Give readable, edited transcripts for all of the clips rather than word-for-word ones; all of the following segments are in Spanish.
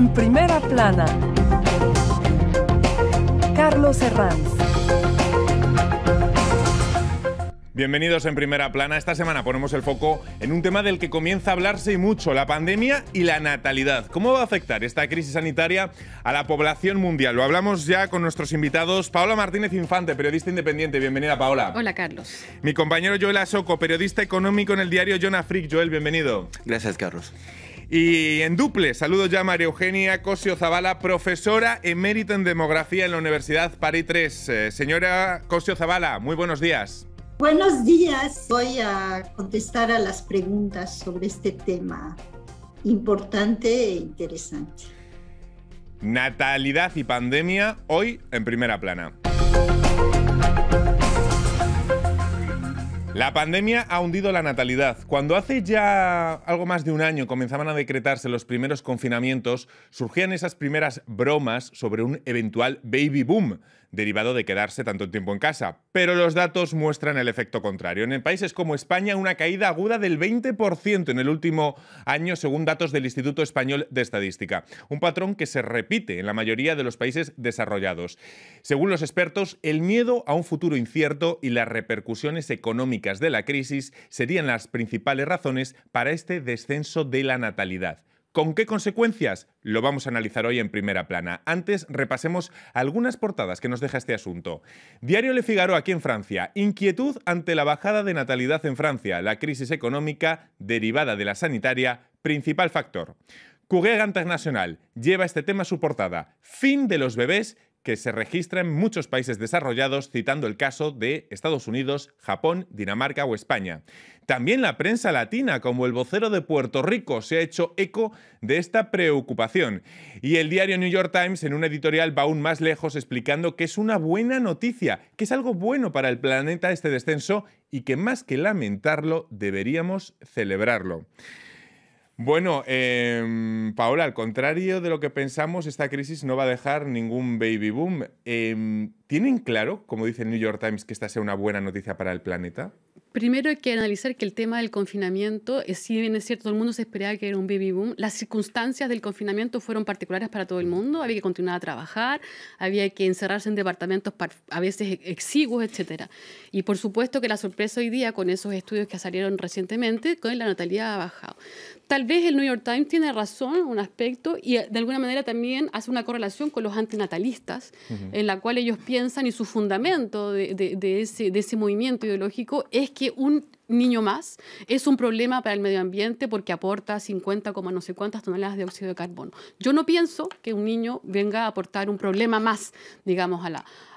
En primera plana, Carlos Herranz. Bienvenidos en Primera Plana. Esta semana ponemos el foco en un tema del que comienza a hablarse y mucho, la pandemia y la natalidad. ¿Cómo va a afectar esta crisis sanitaria a la población mundial? Lo hablamos ya con nuestros invitados. Paola Martínez Infante, periodista independiente. Bienvenida, Paola. Hola, Carlos. Mi compañero Joel Asoco, periodista económico en el diario Jonah Freak. Joel, bienvenido. Gracias, Carlos. Y en duple, saludo ya a María Eugenia Cosio Zabala, profesora emérita en demografía en la Universidad París III. Señora Cosio Zabala, muy buenos días. Buenos días. Voy a contestar a las preguntas sobre este tema importante e interesante. Natalidad y pandemia, hoy en Primera Plana. La pandemia ha hundido la natalidad. Cuando hace ya algo más de un año comenzaban a decretarse los primeros confinamientos, surgían esas primeras bromas sobre un eventual baby boom, derivado de quedarse tanto tiempo en casa. Pero los datos muestran el efecto contrario. En países como España, una caída aguda del 20% en el último año, según datos del Instituto Español de Estadística. Un patrón que se repite en la mayoría de los países desarrollados. Según los expertos, el miedo a un futuro incierto y las repercusiones económicas de la crisis serían las principales razones para este descenso de la natalidad. ¿Con qué consecuencias? Lo vamos a analizar hoy en Primera Plana. Antes, repasemos algunas portadas que nos deja este asunto. Diario Le Figaro, aquí en Francia. Inquietud ante la bajada de natalidad en Francia. La crisis económica derivada de la sanitaria, principal factor. Courrier International lleva este tema a su portada. Fin de los bebés que se registra en muchos países desarrollados, citando el caso de Estados Unidos, Japón, Dinamarca o España. También la prensa latina, como el vocero de Puerto Rico, se ha hecho eco de esta preocupación. Y el diario New York Times, en un editorial, va aún más lejos, explicando que es una buena noticia, que es algo bueno para el planeta este descenso y que más que lamentarlo, deberíamos celebrarlo. Bueno, Paola, al contrario de lo que pensamos, esta crisis no va a dejar ningún baby boom. ¿Tienen claro, como dice el New York Times, que esta sea una buena noticia para el planeta? Primero hay que analizar que el tema del confinamiento, si bien es cierto, todo el mundo se esperaba que era un baby boom, las circunstancias del confinamiento fueron particulares para todo el mundo, había que continuar a trabajar, había que encerrarse en departamentos a veces exiguos, etc. Y por supuesto que la sorpresa hoy día, con esos estudios que salieron recientemente, con la natalidad ha bajado. Tal vez el New York Times tiene razón en un aspecto y de alguna manera también hace una correlación con los antinatalistas, en la cual ellos piensan y su fundamento de ese movimiento ideológico es que un niño más es un problema para el medio ambiente porque aporta 50, no sé cuántas toneladas de óxido de carbono. Yo no pienso que un niño venga a aportar un problema más, digamos,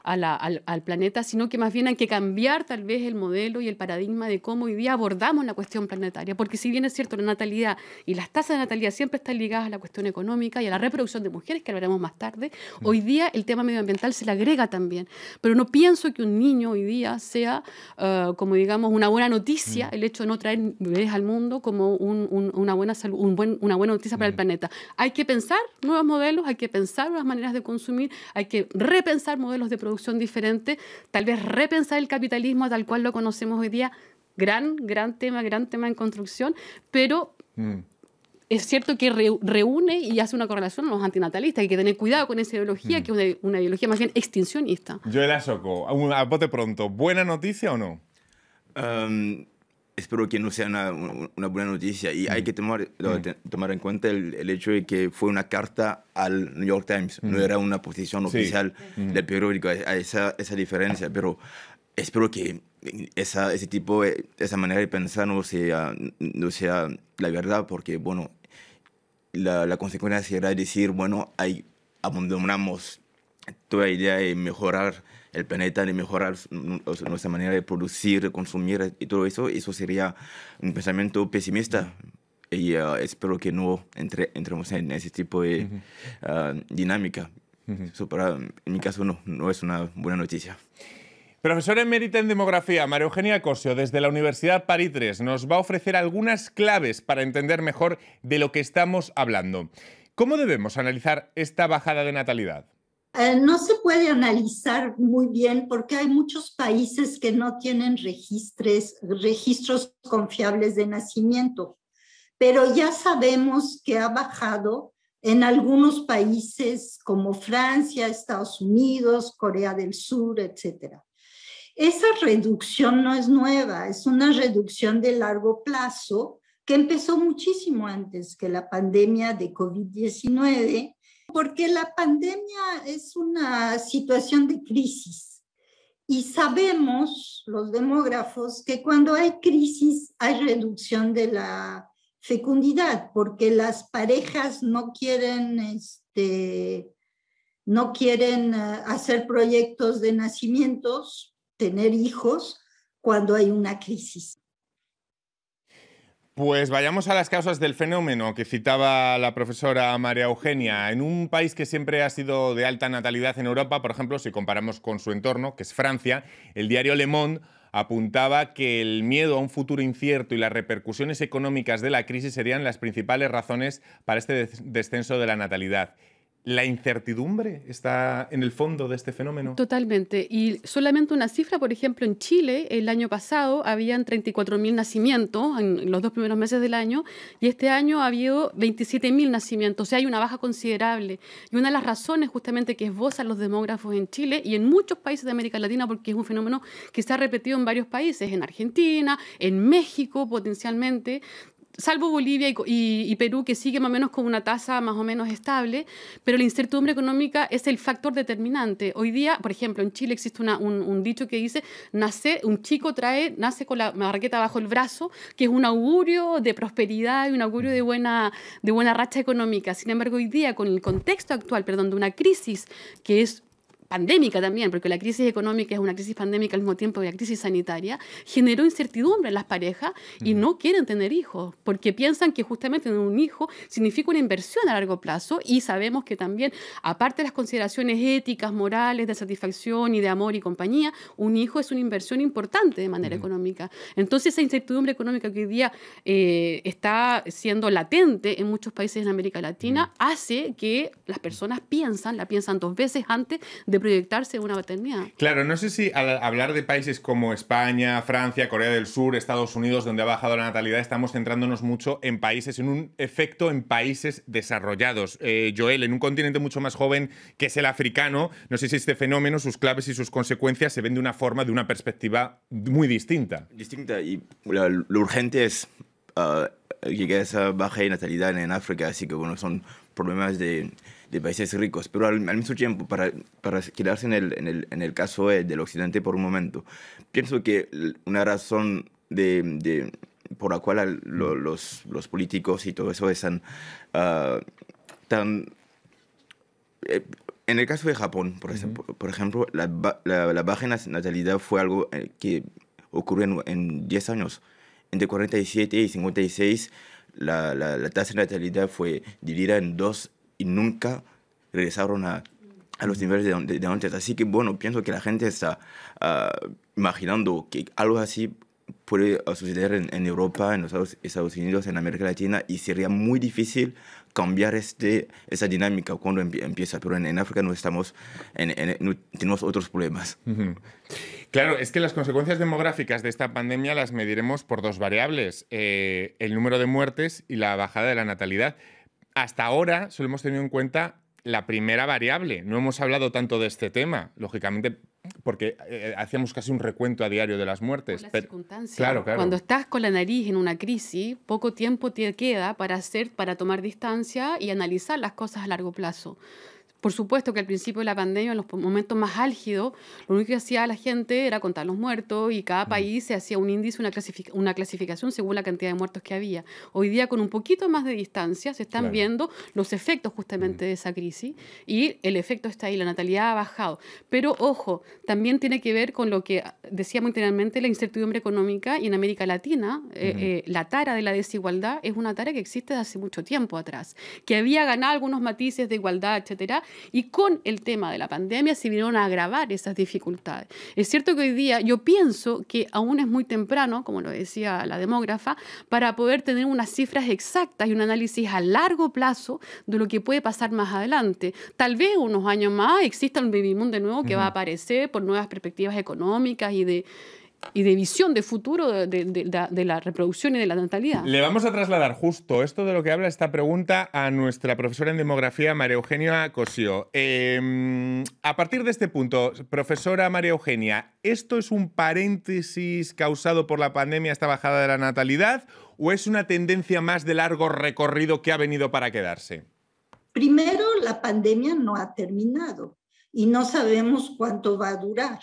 al planeta, sino que más bien hay que cambiar tal vez el modelo y el paradigma de cómo hoy día abordamos la cuestión planetaria, porque si bien es cierto, la natalidad y las tasas de natalidad siempre están ligadas a la cuestión económica y a la reproducción de mujeres, que lo veremos más tarde, hoy día el tema medioambiental se le agrega también, pero no pienso que un niño hoy día sea, como digamos, una buena noticia, el hecho de no traer bebés al mundo como una buena salud, una buena noticia para el planeta. Hay que pensar nuevos modelos, hay que pensar nuevas maneras de consumir, hay que repensar modelos de producción diferentes, tal vez repensar el capitalismo tal cual lo conocemos hoy día, gran tema en construcción, pero es cierto que reúne y hace una correlación a los antinatalistas. Hay que tener cuidado con esa ideología, que es una ideología más bien extincionista. Joel Asoco, a bote pronto, ¿buena noticia o no? Espero que no sea una buena noticia y hay que tomar en cuenta el hecho de que fue una carta al New York Times, no era una posición oficial del periódico, a esa diferencia, pero espero que esa manera de pensar no sea la verdad, porque bueno, la consecuencia será decir, bueno, abandonamos toda idea de mejorar el planeta, de mejorar nuestra manera de producir, de consumir y todo eso. Eso sería un pensamiento pesimista y espero que no entremos en ese tipo de dinámica. Eso en mi caso no es una buena noticia. Profesora emérita en demografía, María Eugenia Cosio, desde la Universidad París III, nos va a ofrecer algunas claves para entender mejor de lo que estamos hablando. ¿Cómo debemos analizar esta bajada de natalidad? No se puede analizar muy bien porque hay muchos países que no tienen registros confiables de nacimiento, pero ya sabemos que ha bajado en algunos países como Francia, Estados Unidos, Corea del Sur, etc. Esa reducción no es nueva, es una reducción de largo plazo que empezó muchísimo antes que la pandemia de COVID-19, porque la pandemia es una situación de crisis. Y sabemos, los demógrafos, que cuando hay crisis hay reducción de la fecundidad, porque las parejas no quieren hacer proyectos de nacimientos, tener hijos, cuando hay una crisis. Pues vayamos a las causas del fenómeno que citaba la profesora María Eugenia. En un país que siempre ha sido de alta natalidad en Europa, por ejemplo, si comparamos con su entorno, que es Francia, el diario Le Monde apuntaba que el miedo a un futuro incierto y las repercusiones económicas de la crisis serían las principales razones para este descenso de la natalidad. ¿La incertidumbre está en el fondo de este fenómeno? Totalmente. Y solamente una cifra, por ejemplo, en Chile, el año pasado habían 34.000 nacimientos en los 2 primeros meses del año y este año ha habido 27.000 nacimientos. O sea, hay una baja considerable. Y una de las razones justamente que esbozan los demógrafos en Chile y en muchos países de América Latina, porque es un fenómeno que se ha repetido en varios países, en Argentina, en México potencialmente, salvo Bolivia y Perú, que sigue más o menos con una tasa más o menos estable, pero la incertidumbre económica es el factor determinante. Hoy día, por ejemplo, en Chile existe un dicho que dice, un chico nace con la marraqueta bajo el brazo, que es un augurio de prosperidad y un augurio de buena racha económica. Sin embargo, hoy día, con el contexto actual, de una crisis que es pandémica también, porque la crisis económica es una crisis pandémica al mismo tiempo que la crisis sanitaria, generó incertidumbre en las parejas y no quieren tener hijos, porque piensan que justamente tener un hijo significa una inversión a largo plazo y sabemos que también, aparte de las consideraciones éticas, morales, de satisfacción y de amor y compañía, un hijo es una inversión importante de manera económica. Entonces, esa incertidumbre económica que hoy día está siendo latente en muchos países en América Latina hace que las personas la piensan 2 veces antes de proyectarse en una maternidad. Claro, no sé si al hablar de países como España, Francia, Corea del Sur, Estados Unidos, donde ha bajado la natalidad, estamos centrándonos mucho en países, en un efecto en países desarrollados. Joel, en un continente mucho más joven que es el africano, no sé si este fenómeno, sus claves y sus consecuencias se ven de una forma, de una perspectiva muy distinta. Distinta, y lo urgente es llegar a esa baja de natalidad en África, así que bueno, son problemas de países ricos, pero al mismo tiempo, para quedarse en el caso del Occidente por un momento, pienso que una razón por la cual los políticos y todo eso están tan... en el caso de Japón, por ejemplo, la baja natalidad fue algo que ocurrió en 10 años. Entre 47 y 56, la tasa de natalidad fue dividida en 2 y nunca regresaron a los niveles de antes. Así que, bueno, pienso que la gente está imaginando que algo así puede suceder en Europa, en los Estados Unidos, en América Latina, y sería muy difícil cambiar esa dinámica cuando empieza. Pero en África no tenemos otros problemas. Claro, es que las consecuencias demográficas de esta pandemia las mediremos por 2 variables, el número de muertes y la bajada de la natalidad. Hasta ahora solo hemos tenido en cuenta la primera variable. No hemos hablado tanto de este tema, lógicamente, porque hacíamos casi un recuento a diario de las muertes. Por las circunstancias. Claro. Cuando estás con la nariz en una crisis, poco tiempo te queda para tomar distancia y analizar las cosas a largo plazo. Por supuesto que al principio de la pandemia, en los momentos más álgidos, lo único que hacía la gente era contar los muertos y cada país se hacía un índice, una clasificación según la cantidad de muertos que había. Hoy día, con un poquito más de distancia, se están viendo los efectos justamente de esa crisis y el efecto está ahí, la natalidad ha bajado. Pero, ojo, también tiene que ver con lo que decíamos anteriormente, la incertidumbre económica, y en América Latina la tara de la desigualdad es una tara que existe desde hace mucho tiempo atrás, que había ganado algunos matices de igualdad, etcétera, y con el tema de la pandemia se vinieron a agravar esas dificultades. Es cierto que hoy día yo pienso que aún es muy temprano, como lo decía la demógrafa, para poder tener unas cifras exactas y un análisis a largo plazo de lo que puede pasar más adelante. Tal vez unos años más exista un baby boom de nuevo que va a aparecer por nuevas perspectivas económicas y de de visión de futuro de la reproducción y de la natalidad. Le vamos a trasladar justo esto de lo que habla esta pregunta a nuestra profesora en demografía, María Eugenia Cosío. A partir de este punto, profesora María Eugenia, ¿esto es un paréntesis causado por la pandemia, esta bajada de la natalidad, o es una tendencia más de largo recorrido que ha venido para quedarse? Primero, la pandemia no ha terminado y no sabemos cuánto va a durar.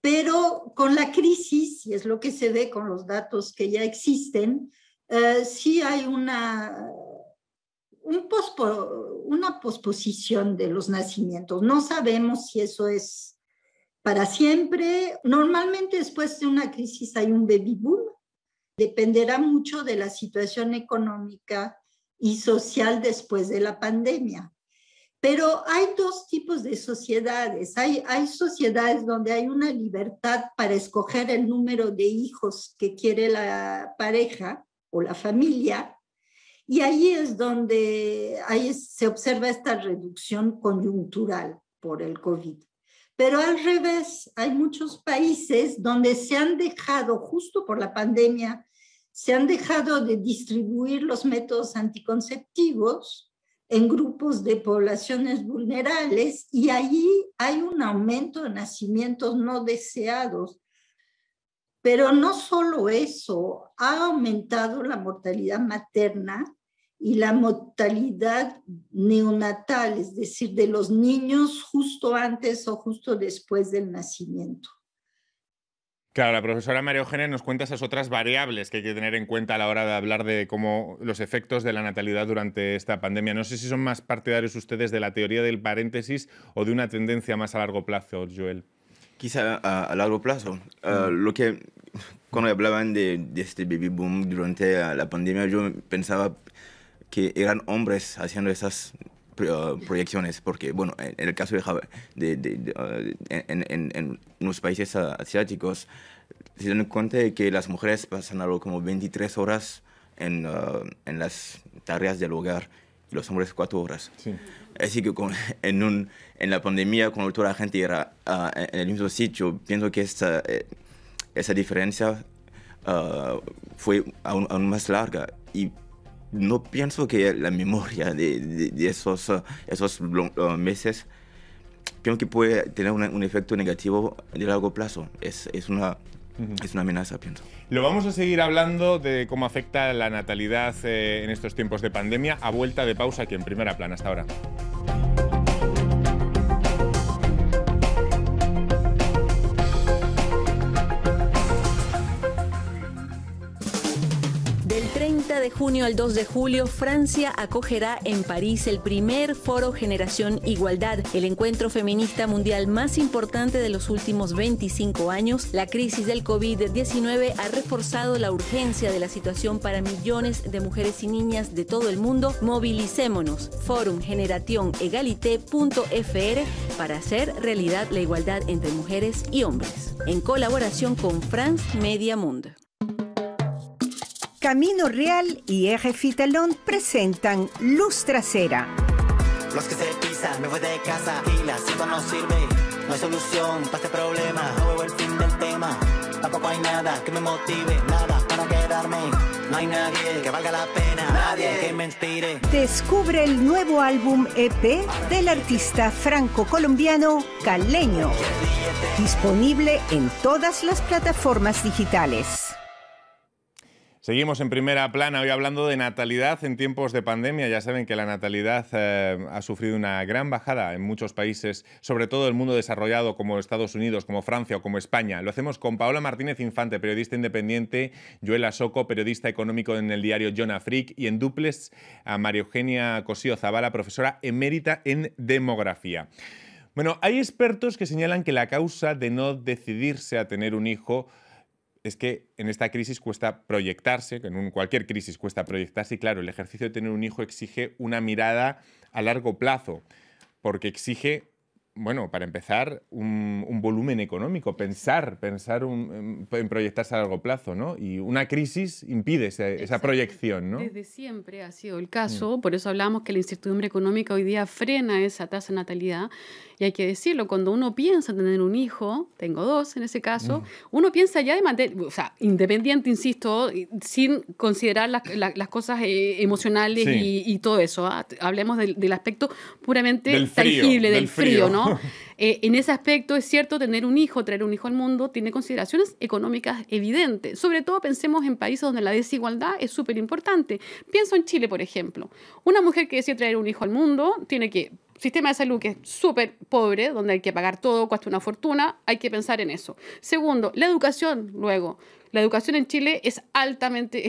Pero con la crisis, y es lo que se ve con los datos que ya existen, sí hay una posposición de los nacimientos. No sabemos si eso es para siempre. Normalmente después de una crisis hay un baby boom. Dependerá mucho de la situación económica y social después de la pandemia. Pero hay dos tipos de sociedades. Hay sociedades donde hay una libertad para escoger el número de hijos que quiere la pareja o la familia, y ahí es donde se observa esta reducción coyuntural por el COVID. Pero al revés, hay muchos países donde se han dejado, justo por la pandemia, se han dejado de distribuir los métodos anticonceptivos en grupos de poblaciones vulnerables, y allí hay un aumento de nacimientos no deseados. Pero no solo eso, ha aumentado la mortalidad materna y la mortalidad neonatal, es decir, de los niños justo antes o justo después del nacimiento. Claro, la profesora María Eugenia nos cuenta esas otras variables que hay que tener en cuenta a la hora de hablar de cómo los efectos de la natalidad durante esta pandemia. No sé si son más partidarios ustedes de la teoría del paréntesis o de una tendencia más a largo plazo, Joel. Quizá a largo plazo. Lo que, cuando hablaban de este baby boom durante la pandemia, yo pensaba que eran hombres haciendo esas proyecciones, porque, bueno, en el caso en unos países asiáticos, se dan cuenta de que las mujeres pasan algo como 23 horas en las tareas del hogar y los hombres 4 horas. Sí. Así que en la pandemia, cuando toda la gente era en el mismo sitio, pienso que esa diferencia fue aún más larga, y no pienso que la memoria de esos meses, pienso que puede tener un efecto negativo de largo plazo. Es una amenaza, pienso. Lo vamos a seguir hablando de cómo afecta la natalidad en estos tiempos de pandemia a vuelta de pausa aquí en Primera Plana. Hasta ahora. De junio al 2 de julio, Francia acogerá en París el primer Foro Generación Igualdad, el encuentro feminista mundial más importante de los últimos 25 años. La crisis del COVID-19 ha reforzado la urgencia de la situación para millones de mujeres y niñas de todo el mundo. Movilicémonos. Forum Generación Egalité.fr para hacer realidad la igualdad entre mujeres y hombres. En colaboración con France Media Monde. Camino Real y RFI Talón presentan Luz Trasera. Los que se pisan, me voy de casa y la cita no sirve. No hay solución para este problema, no veo el fin del tema. Tampoco hay nada que me motive, nada para quedarme. No hay nadie que valga la pena, nadie que me inspire. Descubre el nuevo álbum EP del artista franco-colombiano Caleño. Disponible en todas las plataformas digitales. Seguimos en Primera Plana, hoy hablando de natalidad en tiempos de pandemia. Ya saben que la natalidad ha sufrido una gran bajada en muchos países, sobre todo el mundo desarrollado como Estados Unidos, como Francia o como España. Lo hacemos con Paola Martínez Infante, periodista independiente, Joel Asoko, periodista económico en el diario John Afrique, y en duples a María Eugenia Cosío Zabala, profesora emérita en demografía. Bueno, hay expertos que señalan que la causa de no decidirse a tener un hijo es que en esta crisis cuesta proyectarse, que en cualquier crisis cuesta proyectarse, y claro, el ejercicio de tener un hijo exige una mirada a largo plazo, porque exige bueno, para empezar, un volumen económico, pensar en proyectarse a largo plazo, ¿no? Y una crisis impide esa proyección, ¿no? Desde siempre ha sido el caso, por eso hablamos que la incertidumbre económica hoy día frena esa tasa de natalidad. Y hay que decirlo, cuando uno piensa en tener un hijo, tengo 2 en ese caso, uno piensa ya de manera, o sea, independiente, insisto, sin considerar las cosas emocionales y todo eso. Hablemos del aspecto puramente tangible, del frío, ¿no? En ese aspecto es cierto, tener un hijo, traer un hijo al mundo, tiene consideraciones económicas evidentes. Sobre todo pensemos en países donde la desigualdad es súper importante. Pienso en Chile, por ejemplo. Una mujer que decide traer un hijo al mundo tiene que... Sistema de salud que es súper pobre, donde hay que pagar todo, cuesta una fortuna, hay que pensar en eso. Segundo, la educación, luego. La educación en Chile es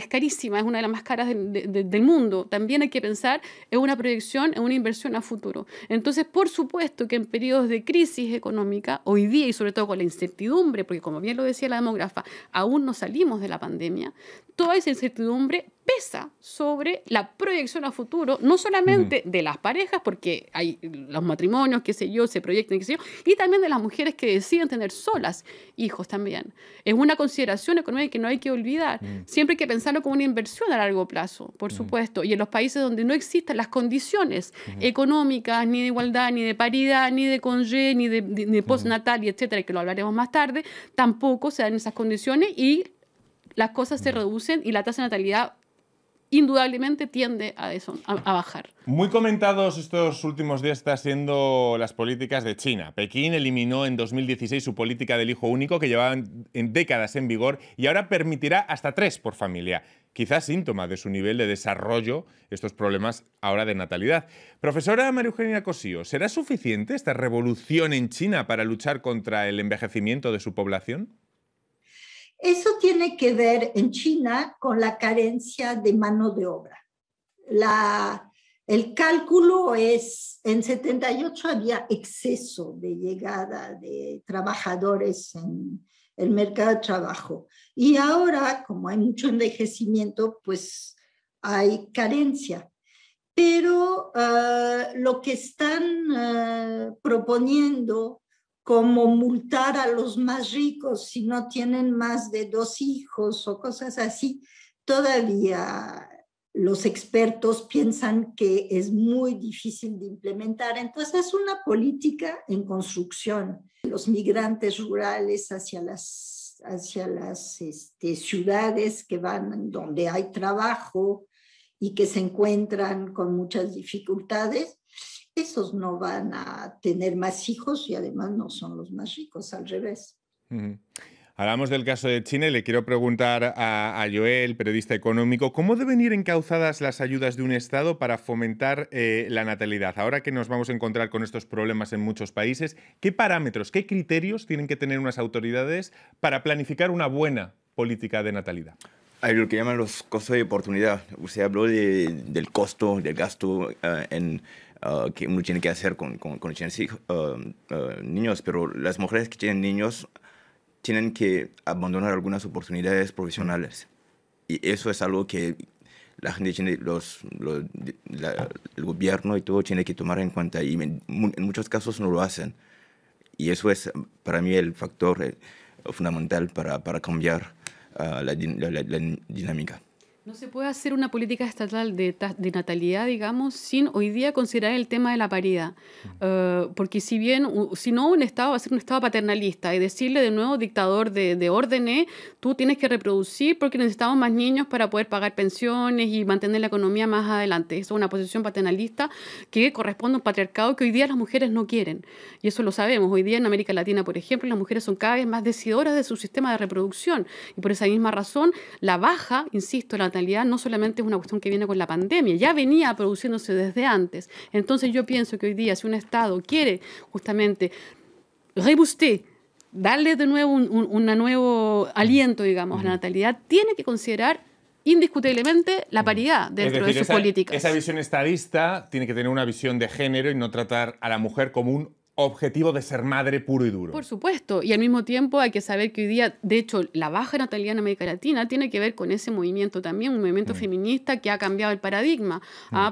carísima, es una de las más caras del mundo. También hay que pensar en una proyección, en una inversión a futuro. Entonces, por supuesto que en periodos de crisis económica, hoy día y sobre todo con la incertidumbre, porque como bien lo decía la demógrafa, aún no salimos de la pandemia, toda esa incertidumbre pesa sobre la proyección a futuro, no solamente de las parejas, porque hay los matrimonios, qué sé yo, se proyectan, qué sé yo, y también de las mujeres que deciden tener solas hijos también. Es una consideración económica que no hay que olvidar. Siempre hay que pensarlo como una inversión a largo plazo, por supuesto. Y en los países donde no existen las condiciones económicas, ni de igualdad, ni de paridad, ni de congé, ni de postnatal, y etcétera, que lo hablaremos más tarde, tampoco se dan esas condiciones y las cosas se reducen y la tasa de natalidad indudablemente tiende a bajar. Muy comentados estos últimos días está siendo las políticas de China. Pekín eliminó en 2016 su política del hijo único, que llevaba en décadas en vigor, y ahora permitirá hasta 3 por familia. Quizás síntoma de su nivel de desarrollo, estos problemas ahora de natalidad. Profesora María Eugenia Cosío, ¿será suficiente esta revolución en China para luchar contra el envejecimiento de su población? Eso tiene que ver en China con la carencia de mano de obra. El cálculo es, en 78 había exceso de llegada de trabajadores en el mercado de trabajo. Y ahora, como hay mucho envejecimiento, pues hay carencia. Pero lo que están proponiendo, como multar a los más ricos si no tienen más de 2 hijos o cosas así, todavía los expertos piensan que es muy difícil de implementar. Entonces es una política en construcción. Los migrantes rurales hacia las ciudades que van donde hay trabajo y que se encuentran con muchas dificultades, esos no van a tener más hijos y además no son los más ricos, al revés. Hablamos del caso de China y le quiero preguntar a Joel, periodista económico, ¿cómo deben ir encauzadas las ayudas de un Estado para fomentar la natalidad? Ahora que nos vamos a encontrar con estos problemas en muchos países, ¿qué parámetros, qué criterios tienen que tener unas autoridades para planificar una buena política de natalidad? Hay lo que llaman los costos de oportunidad. Usted habló del costo, del gasto que uno tiene que hacer con niños, pero las mujeres que tienen niños tienen que abandonar algunas oportunidades profesionales. Y eso es algo que la gente tiene, el gobierno y todo tiene que tomar en cuenta. Y en muchos casos no lo hacen. Y eso es para mí el factor fundamental para cambiar la dinámica. No se puede hacer una política estatal de natalidad, digamos, sin hoy día considerar el tema de la paridad. Porque si no, un Estado va a ser un Estado paternalista y decirle de nuevo, dictador de órdenes, tú tienes que reproducir porque necesitamos más niños para poder pagar pensiones y mantener la economía más adelante. Eso es una posición paternalista que corresponde a un patriarcado que hoy día las mujeres no quieren. Y eso lo sabemos. Hoy día en América Latina, por ejemplo, las mujeres son cada vez más decidoras de su sistema de reproducción. Y por esa misma razón, la baja, insisto, la natalidad no solamente es una cuestión que viene con la pandemia, ya venía produciéndose desde antes. Entonces yo pienso que hoy día si un Estado quiere justamente rebooster, darle de nuevo un nuevo aliento, digamos, a la natalidad, tiene que considerar indiscutiblemente la paridad dentro de sus políticas. Esa visión estadista tiene que tener una visión de género y no tratar a la mujer como un objetivo de ser madre puro y duro. Por supuesto, y al mismo tiempo hay que saber que hoy día, de hecho, la baja natalidad en América Latina tiene que ver con ese movimiento también, un movimiento feminista que ha cambiado el paradigma.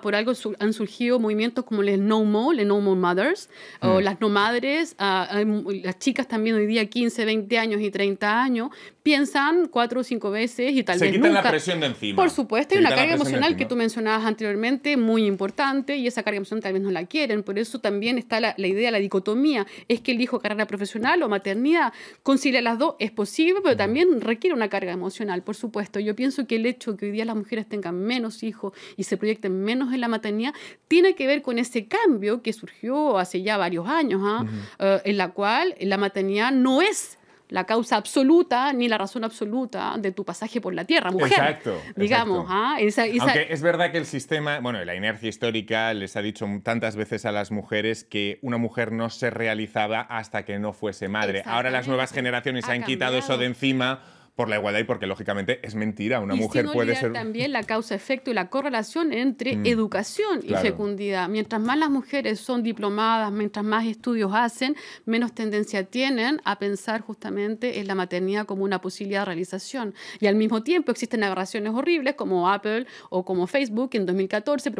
Por algo han surgido movimientos como les No More Mothers, o las no madres, las chicas también hoy día 15, 20 años y 30 años, piensan 4 o 5 veces y tal vez quitan nunca. La presión de encima. Por supuesto, hay una carga emocional que tú mencionabas anteriormente muy importante y esa carga emocional tal vez no la quieren, por eso también está la idea, la dicotomía, es que elijo carrera profesional o maternidad, conciliar las dos es posible, pero también requiere una carga emocional, por supuesto. Yo pienso que el hecho de que hoy día las mujeres tengan menos hijos y se proyecten menos en la maternidad tiene que ver con ese cambio que surgió hace ya varios años, en la cual la maternidad no es la causa absoluta ni la razón absoluta de tu pasaje por la tierra, mujer. Exacto. Digamos, Aunque es verdad que el sistema, bueno, la inercia histórica les ha dicho tantas veces a las mujeres que una mujer no se realizaba hasta que no fuese madre. Ahora las nuevas generaciones se han quitado eso de encima por la igualdad y porque, lógicamente, es mentira. Una mujer sin puede ser... también la causa-efecto y la correlación entre educación y fecundidad. Mientras más las mujeres son diplomadas, mientras más estudios hacen, menos tendencia tienen a pensar justamente en la maternidad como una posibilidad de realización. Y al mismo tiempo existen aberraciones horribles como Apple o como Facebook, que en 2014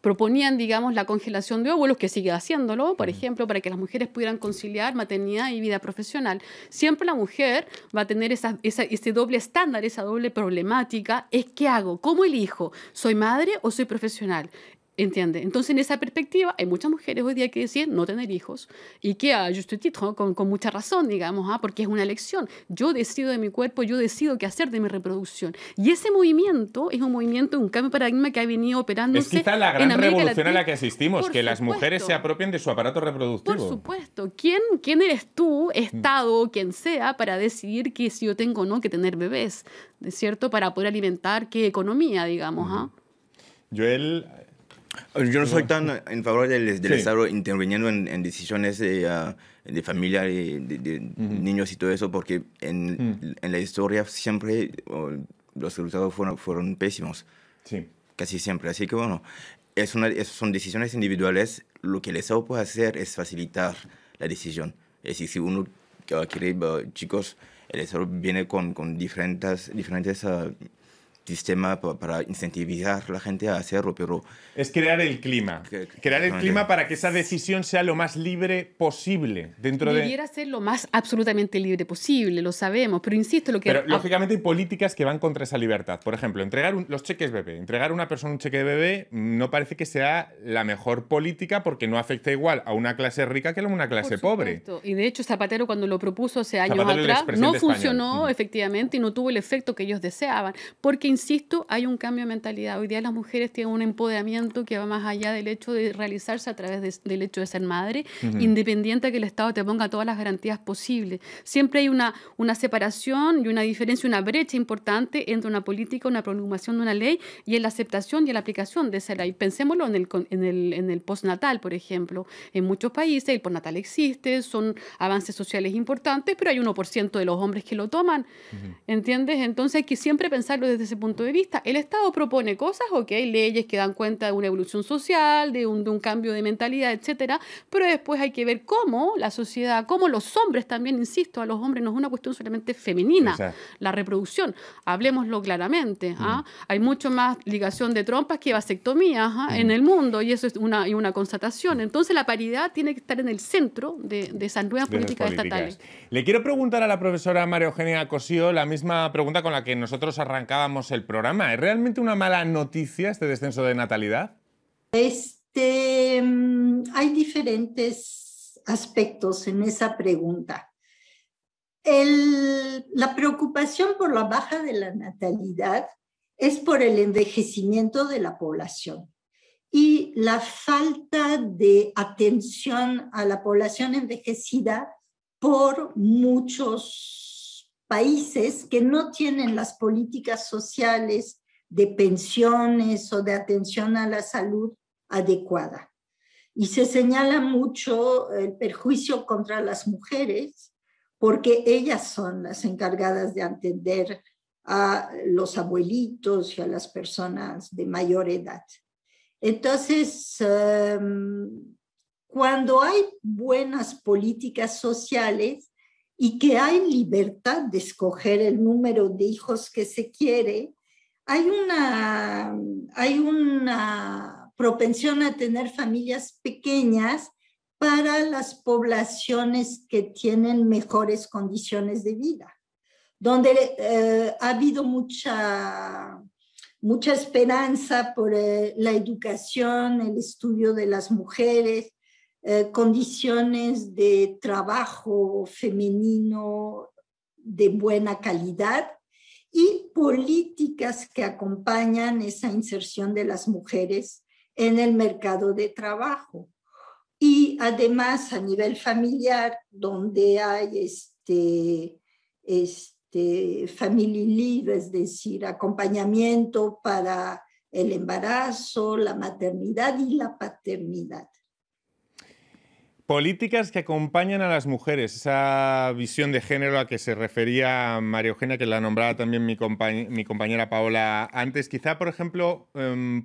proponían, digamos, la congelación de óvulos, que sigue haciéndolo, por ejemplo, para que las mujeres pudieran conciliar maternidad y vida profesional. Siempre la mujer va a tener ese doble estándar, esa doble problemática, es ¿qué hago? ¿Cómo elijo? ¿Soy madre o soy profesional? ¿Entiende? Entonces, en esa perspectiva, hay muchas mujeres hoy día que deciden no tener hijos y que a juste titre, con mucha razón, digamos, porque es una elección. Yo decido de mi cuerpo, yo decido qué hacer de mi reproducción. Y ese movimiento es un movimiento, un cambio de paradigma que ha venido operándose. Es quizá la gran revolución a la que asistimos, que las mujeres se apropien de su aparato reproductivo. Por supuesto. ¿Quién eres tú, Estado, quien sea, para decidir que si yo tengo o no que tener bebés? ¿De cierto? Para poder alimentar qué economía, digamos. Yo no soy tan en favor del Estado interviniendo en decisiones de familia, de niños y todo eso, porque en la historia siempre los resultados fueron pésimos. Sí. Casi siempre. Así que bueno, son decisiones individuales. Lo que el Estado puede hacer es facilitar la decisión. Es decir, si uno quiere chicos, el Estado viene con diferentes sistema para incentivar a la gente a hacerlo, pero... Es crear el clima. Crear el clima para que esa decisión sea lo más libre posible. Debiera ser lo más absolutamente libre posible, lo sabemos, pero insisto... Pero lógicamente hay políticas que van contra esa libertad. Por ejemplo, entregar los cheques bebé. Entregar a una persona un cheque de bebé no parece que sea la mejor política porque no afecta igual a una clase rica que a una clase pobre. Y de hecho Zapatero cuando lo propuso hace años atrás no funcionó español. Efectivamente y no tuvo el efecto que ellos deseaban. Porque insisto, hay un cambio de mentalidad. Hoy día las mujeres tienen un empoderamiento que va más allá del hecho de realizarse a través del hecho de ser madre, independiente de que el Estado te ponga todas las garantías posibles. Siempre hay una separación y una diferencia, una brecha importante entre una política, una promulgación de una ley y en la aceptación y en la aplicación de esa ley. Pensémoslo en el postnatal, por ejemplo. En muchos países el postnatal existe, son avances sociales importantes, pero hay 1% de los hombres que lo toman. ¿Entiendes? Entonces hay que siempre pensarlo desde ese punto de vista. El Estado propone cosas, leyes que dan cuenta de una evolución social, de un cambio de mentalidad, etcétera, pero después hay que ver cómo la sociedad, cómo los hombres también, insisto, a los hombres no es una cuestión solamente femenina, la reproducción, hablemoslo claramente. Hay mucho más ligación de trompas que vasectomías en el mundo y eso es una constatación. Entonces la paridad tiene que estar en el centro de esas nuevas políticas estatales. Le quiero preguntar a la profesora María Eugenia Cosío la misma pregunta con la que nosotros arrancábamos el programa. ¿Es realmente una mala noticia este descenso de natalidad? Hay diferentes aspectos en esa pregunta. La preocupación por la baja de la natalidad es por el envejecimiento de la población y la falta de atención a la población envejecida por muchos países que no tienen las políticas sociales de pensiones o de atención a la salud adecuada. Y se señala mucho el perjuicio contra las mujeres porque ellas son las encargadas de atender a los abuelitos y a las personas de mayor edad. Entonces, cuando hay buenas políticas sociales y que hay libertad de escoger el número de hijos que se quiere, hay una propensión a tener familias pequeñas para las poblaciones que tienen mejores condiciones de vida, donde ha habido mucha esperanza por la educación, el estudio de las mujeres, condiciones de trabajo femenino de buena calidad y políticas que acompañan esa inserción de las mujeres en el mercado de trabajo. Y además a nivel familiar, donde hay family leave, es decir, acompañamiento para el embarazo, la maternidad y la paternidad. Políticas que acompañan a las mujeres, esa visión de género a que se refería María Eugenia, que la nombraba también mi compañera Paola antes. Quizá, por ejemplo,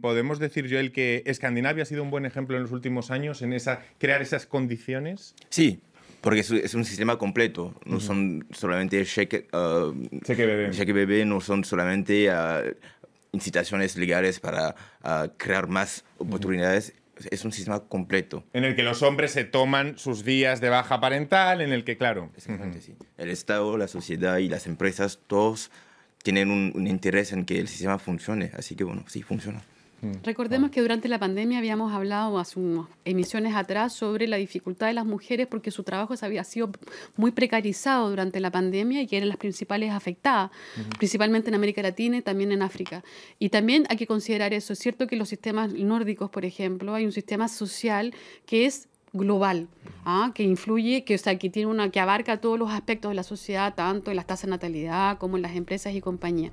podemos decir, Joel, que Escandinavia ha sido un buen ejemplo en los últimos años en crear esas condiciones. Sí, porque es un sistema completo, no son solamente cheque bebé, no son solamente incitaciones legales para crear más oportunidades. Es un sistema completo. En el que los hombres se toman sus días de baja parental, en el que, claro... Exactamente, sí. El Estado, la sociedad y las empresas, todos tienen un interés en que el sistema funcione. Así que, bueno, sí, funciona. Recordemos que durante la pandemia habíamos hablado hace unas emisiones atrás sobre la dificultad de las mujeres porque su trabajo había sido muy precarizado durante la pandemia y que eran las principales afectadas, principalmente en América Latina y también en África. Y también hay que considerar eso. Es cierto que los sistemas nórdicos, por ejemplo, hay un sistema social que es global, que influye, que tiene que abarca todos los aspectos de la sociedad, tanto en las tasas de natalidad como en las empresas y compañías.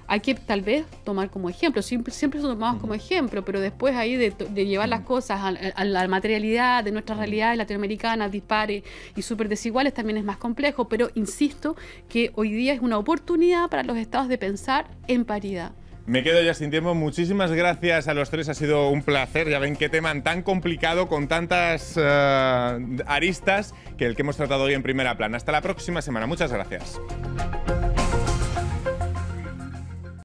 Hay que tal vez tomar como ejemplo, siempre lo tomamos como ejemplo, pero después ahí de llevar las cosas a la materialidad de nuestras realidades latinoamericanas, dispares y súper desiguales, también es más complejo, pero insisto que hoy día es una oportunidad para los estados de pensar en paridad. Me quedo ya sin tiempo. Muchísimas gracias a los tres. Ha sido un placer. Ya ven qué tema tan complicado, con tantas aristas, que el que hemos tratado hoy en Primera Plana. Hasta la próxima semana. Muchas gracias.